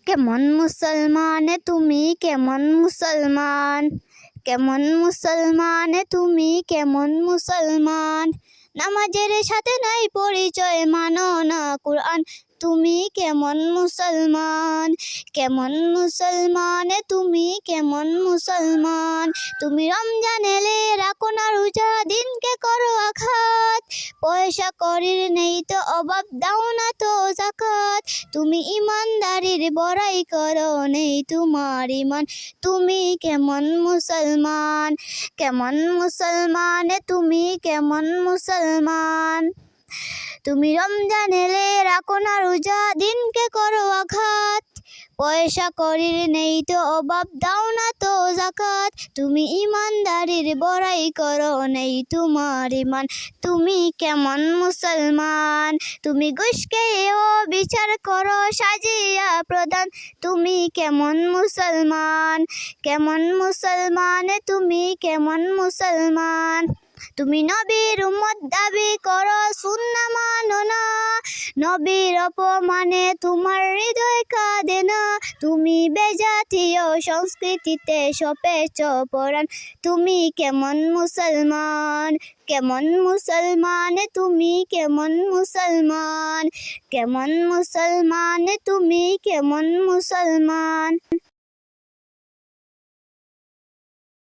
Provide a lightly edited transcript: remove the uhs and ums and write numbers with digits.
কেমন মুসলমান তুমি কেমন মুসলমান, কেমন মুসলমান তুমি কেমন মুসলমান। নামাজের সাথে নাই পরিচয়, মানো না কুরআন, তুমি কেমন মুসলমান। কেমন মুসলমান তুমি কেমন মুসলমান। তুমি রমজান এলে রাখো না রোজা, দিনকে করো আঘাত। পয়সা করির নেই তো অভাব, দাও না তো যাকাত। তুমি ইমানদারির বড়াই করো, নেই তোমার ইমান, তুমি কেমন মুসলমান। কেমন মুসলমান তুমি কেমন মুসলমান। তুমি রমজান এলে রাখো না রোজা, দিনকে করো আঘাত। পয়সা করির নেই তো অভাব, দাও না তো যাকাত। তুমি ইমানদারির বড়াই করো, নেই তোমার ইমান, তুমি কেমন মুসলমান। তুমি ঘুষ খেয়েও বিচার করো সাজিয়া প্রধান, তুমি কেমন মুসলমান। কেমন মুসলমান তুমি কেমন মুসলমান। তুমি নবীর উম্মত দাবি করো, সুন্নাহ মানো না। নবীর অপমানে তোমার হৃদয় কাঁদে না। তুমি বেজাতীয় সংস্কৃতিতে সপেছ পরাণ, তুমি কেমন মুসলমান। কেমন মুসলমান তুমি কেমন মুসলমান। কেমন মুসলমান তুমি কেমন মুসলমান।